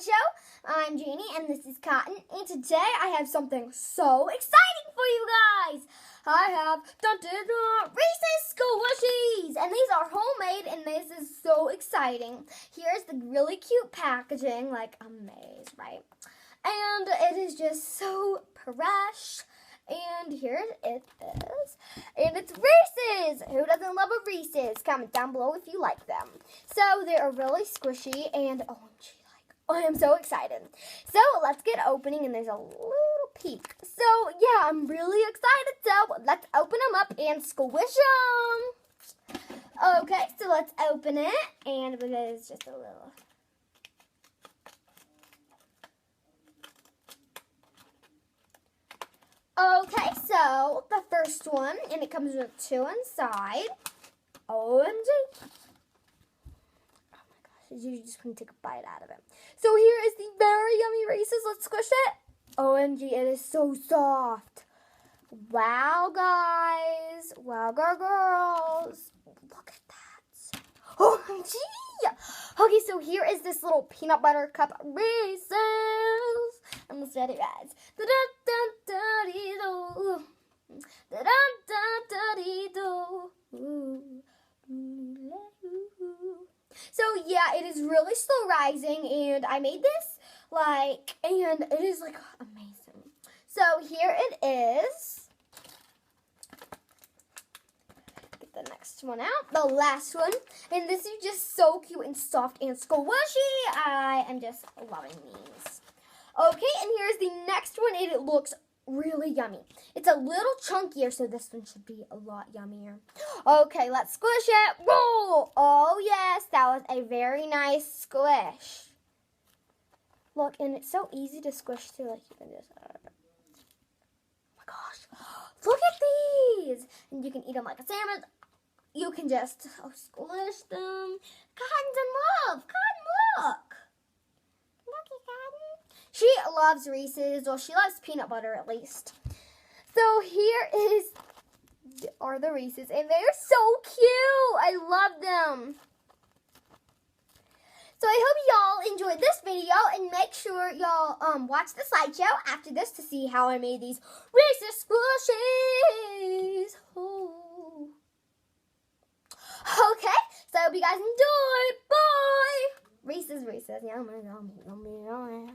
Show. I'm Jeannie and this is Cotton, and today I have something so exciting for you guys. I have Reeses Squishies, and these are homemade, and this is so exciting. Here's the really cute packaging, like a maze, right? And it is just so fresh. And here it is. And it's Reeses! Who doesn't love a Reeses? Comment down below if you like them. So they are really squishy and OMG, I am so excited. So let's get opening, and there's a little peek. So yeah, I'm really excited. So let's open them up and squish them. Okay, so let's open it, and it is just a little. Okay, so the first one, and it comes with 2 inside. OMG. Oh my gosh, you just want to take a bite out of it. So here is the very yummy Reeses. Let's squish it. OMG, it is so soft. Wow, guys. Wow, girls. Look at that. OMG. Okay, so here is this little peanut butter cup Reeses. And let's ready, guys. So yeah, it is really slow rising, and I made this and it is amazing. So here it is. Get the next one out, the last one, and this is just so cute and soft and squishy. I am just loving these. Okay, and here's the next one, and it looks really yummy. It's a little chunkier, so this one should be a lot yummier. Okay, let's squish it. Roll! Oh, yes, that was a very nice squish. Look, and it's so easy to squish, too. Like, you can just... oh, my gosh. Look at these! And you can eat them like a sandwich. You can just squish them. Cotton's in love. Cotton, look. She loves Reeses, or she loves peanut butter at least. So here are the Reeses, and they're so cute. I love them. So I hope y'all enjoyed this video, and make sure y'all watch the slideshow after this to see how I made these Reeses Squishies. Oh. Okay, so I hope you guys enjoyed. Bye. Reeses, yummy, yummy, yummy, yummy.